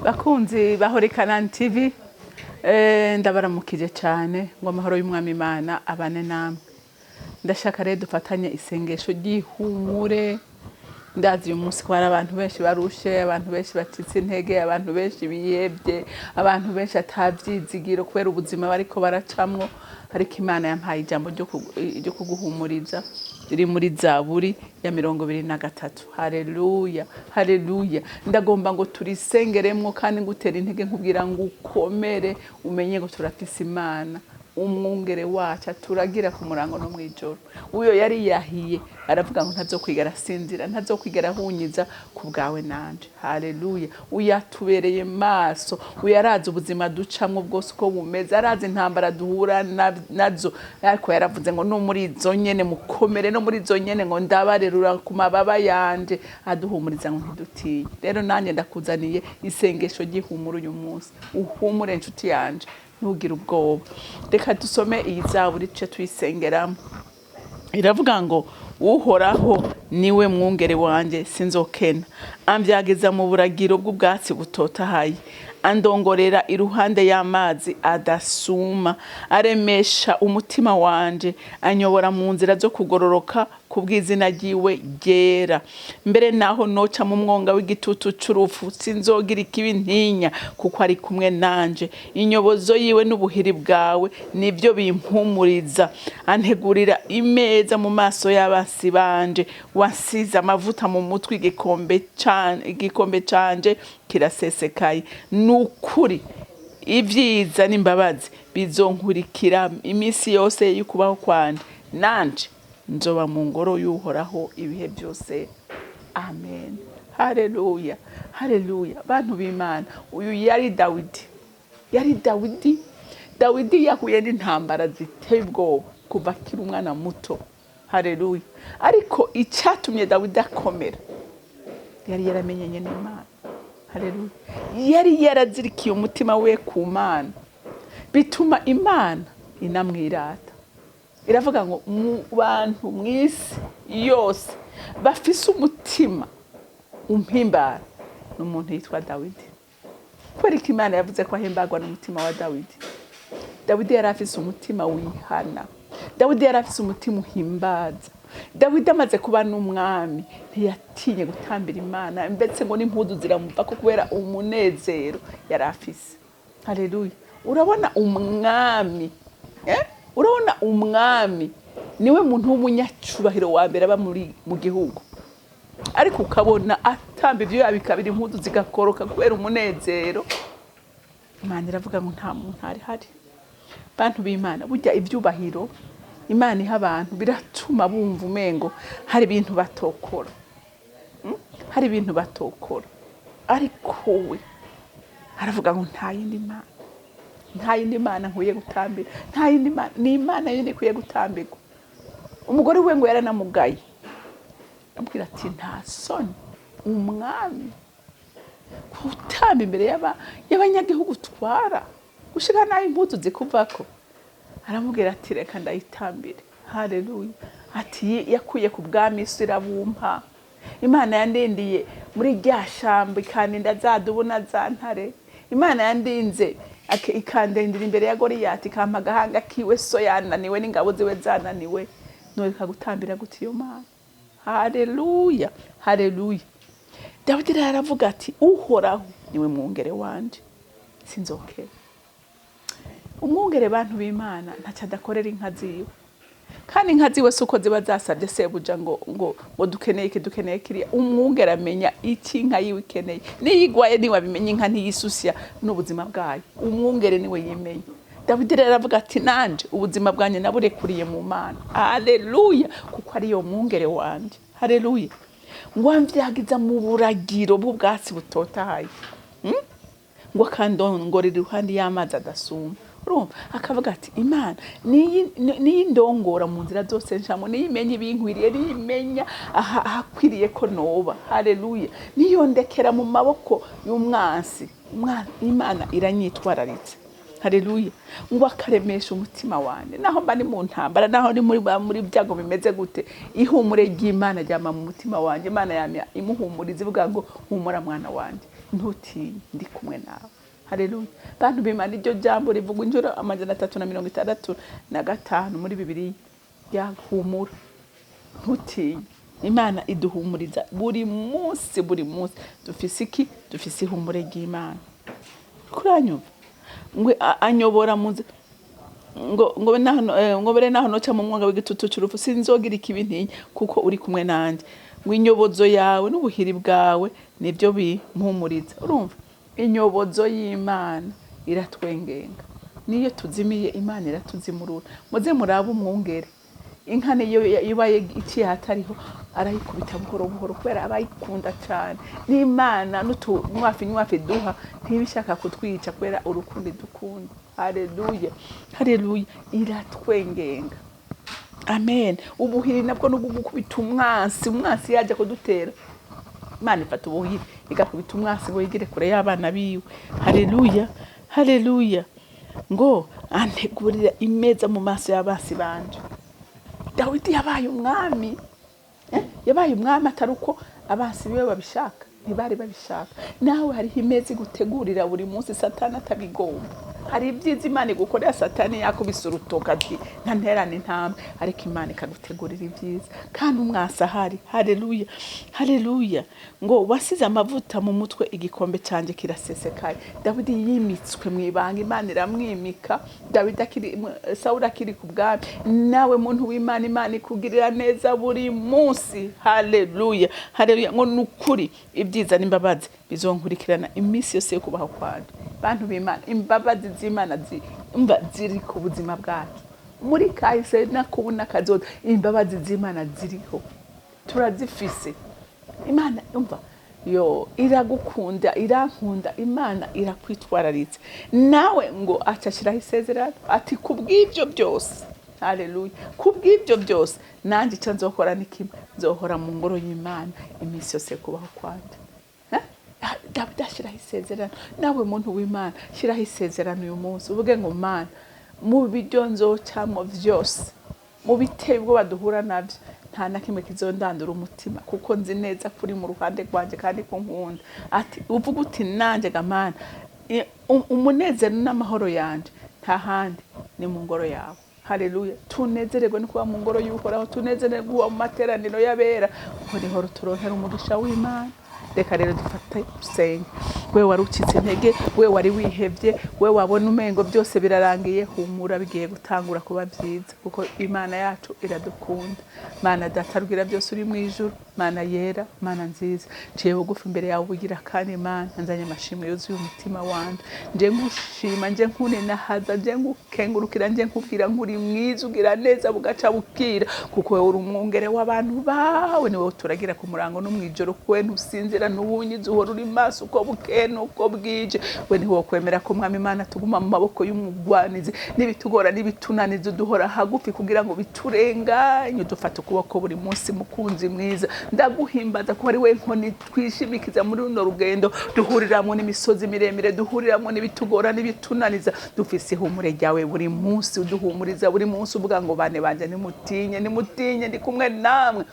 Bakunzi ba CANAAN TV, ndabaramukije cyane ngo amahoro y'umwami Imana abane namwe. Ndashaka rero dufatanye isengesho ry'ihumure. Ndazi uyu munsi ko hari abantu benshi barushe, abantu benshi bacitse intege, abantu benshi biyebye, abantu benshi atabyizigiro kubera ubuzima bariko baracamwo, ariko Imana yampaye ijambo ryo kuguhumuriza riri muri Zaburi ya 23. Haleluya, haleluya. Ndagomba ngo turisengeremwo kandi ngutera intege nkubwira ngo ukomere, umenye ngo turafise Imana umwungere wacu turagira ku murango no mwijoro. Uyo yari yahiye aravuga ngo ntazokwigera sinzira, ntazokwigera hunyiza ku bwawe nanje. Haleluya. Uyatubereye maso, uyaraza ubuzima ducamwo bwose uko bumeze, araza intambara duhura nazo, ariko yaravuze ngo no muri izo nyene mukomere, no muri izo nyene ngo ndabarerura ku mababa yanje, aduhumuriza ngo ntidutiye. Rero nanje ndakuzaniye isengesho ry'ihumure uyu munsi. Uhumure inshuti yanje, ntugire ubwoba. Reka dusome iyi Zaburi duce tuyisengeramo. Iravuga ngo uhoraho niwe mwungere wanje sinzokena, ambyageza mu buragiro bw'ubwatsi butotahaye, andongorera iruhande y'amazi adasuma, aremesha umutima wanje, anyobora mu nzira zo kugororoka kubw'izina ryiwe ryera. Mbere naho noca mu mwonga w'igitutu c'urupfu, sinzogira ikibi ntinya, kuko ari kumwe nanje. Inyobozo yiwe n'ubuhiri bwawe nivyo bimpumuriza. Antegurira imeza mu maso y'abasi banje, wasize amavuta mu mutwe, igikombe canje kirasesekaye. Nukuri ivyiza n'imbabazi bizonkurikira imisi yose y'ukubaho kwanje, nanje nzoba mu ngoro y'uhoraho ibihe byose. Amen. Haleluya, haleluya. Bantu b'Imana, uyu yari Dawidi yahuye n'intambara ziteye ubwoba kuva akiri umwana muto. Haleluya. Ariko icyatumye Dawidi akomera, yari yaramenyanye n'Imana. Haleluya. Yari yarazirikiye umutima we ku Mana, bituma Imana inamwirata. Iravuga ngo mu bantu mw'isi yose bafise umutima umpimbara n'umuntu yitwa Dawidi. Kubera ko Imana yavuze ko ahimbagwa n'umutima wa Dawidi. Dawidi yari afise umutima wihana. Dawidi yari afise umutima uhimbaza. Dawidi amaze kuba n'umwami ntiyatinye gutambira Imana, mbetse ngo n'impuzu ziramuva ko kubera umunezero yari afise. Haleluya. Urabona umwami, urabona umwami niwe muntu w'umunyacubahiro wa mbere aba mu gihugu, ariko ukabona atamba ivyo yabikabira impuzu zigakoroka kubera umunezero. Imana iravuga ngo nta muntu hari. Bantu b'Imana, burya ivyubahiro Imana iha abantu biratuma bumva umengo hari ibintu batokora, hari ibintu batokora. Ariko we aravuga ngo nta yindi Mana nkwiye gutambira, nta yindi Mana, ni Imana yindi nkwiye gutambirwa. Umugore we ngo yaranamugaye, amubwira ati nta soni umwami gutamba imbere y'abanyagihugu twara, gushika naho impuzu zikuvako. Aramubwira ati reka ndayitambire. Haleluya. Ati yakuye ku bwami isi irabumpa. Imana yandindiye muri rya shamba ikandinda zadubu na zantare. Imana yandinze ikandindira imbere ya Goliyati, ikampa agahanga kiwe so yananiwe n'ingabo ziwe zananiwe. Noreka gutambira gute iyo Mana. Haleluya, haleluya. Dawidi rero aravuga ati uhoraho niwe mwungere wanje sinzokena. Umwungere bantu b'Imana ntaca adakorera inka ziwe, kandi inka ziwe suko ziba zasabye sebuja ngo dukeneye iki dukeneye kiriya. Umwungere amenya iki inka yiwe ikeneye, niyigwaye niwe abimenya, inka ntiyisusya n'ubuzima bwayo. Umwungere niwe yimenya. Dawidi rero aravuga ati nanje ubuzima bwanje naburekuriye mu Mana. Haleluya, kuko ari yo mwungere wanje. Haleluya. Ngo amvyagiza mu buragiro bw'ubwatsi butotahaye, ngo akandongorera iruhande y'amazi adasuma. Urumva akavuga ati Imana niyi ndongora mu nzira zose ncamo, niyimenya ibinkwiriye, niyimenya ahakwiriye ko noba. Haleluya. Niyo ndekera mu maboko y'umwansi, Imana iranyitwararitse. Haleluya. Ngo akaremesha umutima wanje naho mba ni mu ntambara, naho ni muri byago bimeze gute, ihumure ry'Imana ryama mu mutima wanje. Imana yamya imuhumuriza ivuga ngo humura mwana wanje, ntutinye ndi kumwe nawe. Haleluya. Bantu b'Imana, iryo jambo rivugwa injuro 365 muri Bibiliya. Yahumura, ntutinye. Imana iduhumuriza buri munsi, buri munsi. Dufise iki? Dufise ihumure ry'Imana. Kuranyumva? Ngwe anyobora muze ngo bere naho noca mu mwanga w'igitutu cy'urupfu sinzogira ikibi ntinya kuko uri kumwe nanje. Ngo inyobozo yawe n'ubuhiri bwawe nibyo bimpumuriza. Urumva? Inyobozo y'Imana iratwengenga. Niyo tuzimiye Imana iratuzimurura. Muze muraba umwungere. Inka niyo ibaye iki hatariho arayikubita buhoro buhoro kubera abayikunda cyane. N'Imana n'utumwafi duha ntibishaka kutwica kubera urukundo dukunda. Haleluya. Haleluya. Iratwengenga. Amen. Ubuhiri nabwo n'ugukubita umwasi yaje kudutera. Imana ifata ubuhiri igakubita umwasi ngo yigire kure y'abana biwe. Haleluya. Haleluya. Ngo antegurira imeza mu maso y'abasi banje. Dawidi yabaye umwami. Yabaye umwami ataruko abasi biwe babishaka, ntibari babishaka. Nawe hari imeza gutegurira buri munsi Satani atabigomba. Hari ibyiza Imana gukorera Satani yakubise urutoka ati ntanterane intambwe, ariko Imana ikagutegurira ibyiza kandi umwasa hari. Haleluya. Haleluya. Ngo wasize amavuta mu mutwe igikombe canje kirasesekaye. Dawidi yimitswe mu ibanga, Imana iramwimika. Dawidi Sawuli akiri ku bwami. Nawe muntu w'Imana, Imana ikugirira neza buri munsi. Haleluya. Haleluya. Ngo nukuri ibyiza n'imbabazi bizonkurikirana iminsi yose yo kubaho kwanje. Bantu b'Imana, imbabazi z'Imana ziri ku buzima bwacu. Muri kahise nakubona kazoza imbabazi z'Imana ziriho. Turazifise. Imana umva yo iragukunda, irankunda, Imana irakwitwararitse. Nawe ngo acashiraho isezerano ati kubw'ibyo byose. Haleluya. Kubw'ibyo byose nanje icyo nzokora ni kimwe, nzohora mu ngoro y'Imana iminsi yose kubaho kwanje. Dawidi ashiraho isezerano. Nawe muntu w'Imana shiraho isezerano uyu munsi uvuge ngo Mana, mu bidyo nzocamo vyose, mu biteye ubwo baduhura navyo, nta na kimwe kizondandura umutima kuko nzi neza kuri mu ruhande rwanje kandi ko nkunda. Ati uvuga uti nanje gamana umunezero n'amahoro yanje nta handi ni mu ngoro yawe. Haleluya. Tunezererwe no kuba mu ngoro y'Uhoraho, tunezererwe kuba mu materaniro y'abera, kuko niho turonkera umugisha w'Imana. Reka rero dufate dusenge. We warucitse intege, we wari wihevye, we wabona umengo byose birarangiye, humura bigiye gutangura kuba byiza kuko Imana yacu iradukunda. Mana data rugira byose uri mu ijuru, Mana yera, Mana nziza, ciye bugufi imbere yawe ubugira kandi Mana nzanye amashimwe yuzuye umutima wanje. Nje ngushima, nje nkunenahaza, nje ngukengurukira, nje nkubwira nkuri mwiza ugira neza bugaca bukira kuko we uri umwungere w'abantu bawe. Niwe turagira ku murango no mwijoro kwe ntusinzira n'ubunyizi uhora uri maso uko bukeye nuko bwije. We niho kwemera ko Mwami Imana tuguma mu maboko y'umugwanizi n'ibitugora n'ibitunaniza duhora hagufi kugira ngo biturenganye. Dufata ukuboko buri munsi mukunzi mwiza, ndaguhimbaza ko ari we nkoni twishimikiza muri runo rugendo duhuriramo n'imisozi miremire, duhuriramo n'ibitugora n'ibitunaniza. Dufise ihumure ryawe buri munsi, uduhumuriza buri munsi uvuga ngo bane banje nimutinye, nimutinye ndi kumwe namwe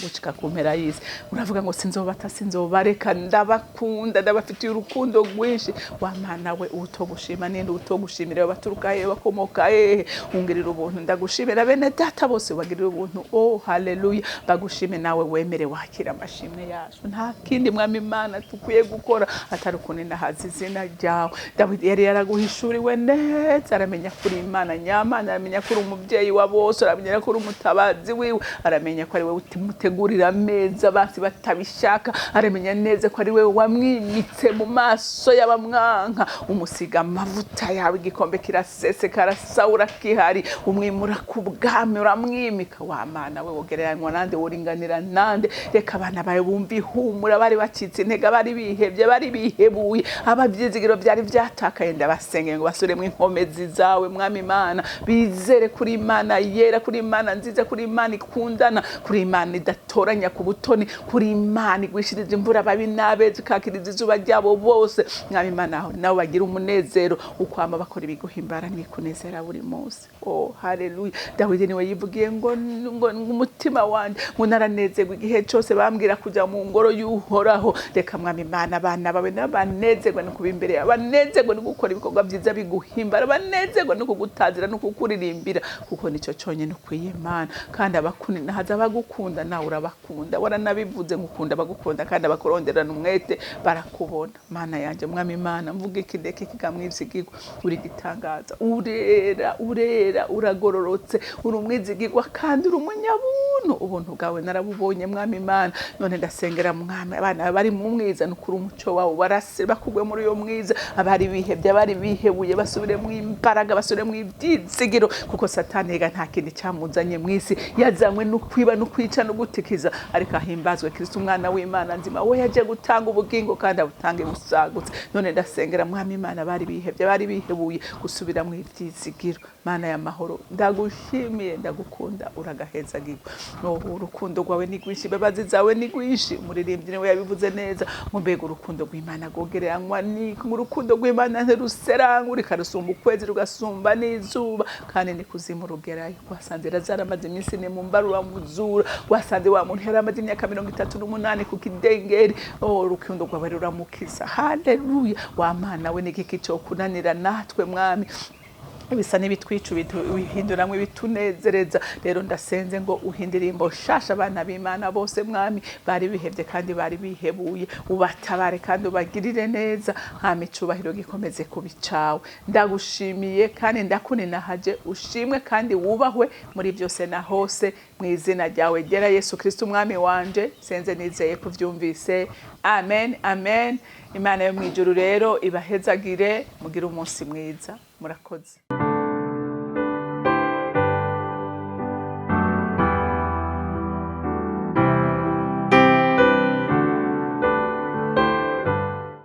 gucika ku mpera y'isi. Uravuga ngo sinzobata sinzobareka, ndabakunda, ndabafitiye urukundo rwinshi. Wa Mana we utogushima ninde utogushimira baturuka he bakomoka he. Ungirira ubuntu, ndagushimira bene data bose bagirira ubuntu. Oh haleluya. Bagushime nawe wemere wakira amashimwe yacu. Nta kindi Mwami Imana tukwiye gukora atari kunena hazi izina ryawe. Dawidi yari yaraguhishuriwe neza, aramenya kuri Imana nyamana, aramenya kuri umubyeyi wa bose, aramenya kuri umutabazi wiwe, aramenya ko ari we utimutegurira ameza basi batabishaka, aramenya neza ko ari we wamwimitse mu maso y'abamwanka, umusiga amavuta yawe igikombe kiraseseka Sawuli kihari, umwimura ku bwami uramwimika. Wa Mana we wogereranywa nande, woringanira nande. Reka abana bawe bumva ihumura, bari bacitse intege, bari bihevye, bari bihebuye, abavyizigiro byari vyatakaye, ndabasenge ngo basure mu inkomezi zawe Mwami Imana, bizere kuri Imana yera, kuri Imana nziza, kuri Imana ikundana, kuri Imana idatoranya ku butoni, kuri Imana igwishiriza imvura babi n'abeza ikakiriza izuba ryabo bose. Mwami Imana nawe bagira umunezero ukwama bakora ibiguhimbara n'ikunezera buri munsi. Oh haleluya. Dawidi niwe yivugiye ngo umutima wanje ngo naranezerwa igihe cyose bambwira kujya mu ngoro y'Uhoraho. Reka Mwami Imana abana bawe n'abanezerwa no kuba imbere yawe, banezerwa no gukora ibikorwa byiza biguhimbara, banezerwa no kugutazira no kukuririmbira, kuko nicyo cyonyine ukwiye Imana. Kandi abakunda haza bagukunda, nawe urabakunda, waranabivuze ngukunda bagukunda, kandi abakuronderana umwete barakubona. Mana yanje Mwami Imana, mvuga ikideke kigamwizigirwa, uri gitangaza, urera uragororotse, uri umwizigirwa kandi uri umunyabuntu. Ubuntu bwawe narabubonye Mwami Imana. None ndasengera Mwami abana bari mu mwiza n'ukuri umuco wawe barase bakugwe muri uyo mwiza, abari bihebye abari bihebuye basubire mu imbaraga, basubire mu ibyizigiro, kuko Satani yega nta kindi cyamuzanye mu isi, yazanywe no kwiba no kwica no gutikiza. Ariko ahimbazwe Kristo umwana w'Imana nzima, we yaje gutanga ubugingo kandi abutange busagutse. None ndasengera Mwami Imana bari bihebye bari bihebuye gusubira mu ibyizigiro. Mana y'amahoro, ndagushimiye ndagukunda uragahezagirwa. Urukundo rwawe ni rwinshi, imbabazi zawe ni rwinshi. Umuririmbyi niwe yabivuze neza, ngo mbega urukundo rw'Imana rwogereranywa ni mu rukundo rw'Imana ntiruserangura, karusumba ukwezi rugasumba n'izuba, kandi ni kuzimu rugerayo. Wasanze Lazaro amaze iminsi ine mu mbarura muzura, wasanze wa muntu yari amaze imyaka 38 ku kidengeri. Urukundo rwawe ruramukiza. Haleluya. Wa Mana we n'igiki cyo kunanira natwe Mwami, ibisa n'ibitwicu bihinduramwe bitunezereza. Rero ndasenze ngo uhindirimbo shasha abana b'Imana bose Mwami, bari bihebye kandi bari bihebuye, ubatabare kandi ubagirire neza. Mwami icubahiro gikomeze kubicawe. Ndagushimiye kandi ndakuninahaje, ushimwe kandi wubahwe muri byose na hose, mu izina ryawe gera Yesu Kristo umwami wanje senze nizeye kuvyumvise. Amen, amen. Imana yo mwijuru rero ibahezagire, mugire umunsi mwiza. Murakoze.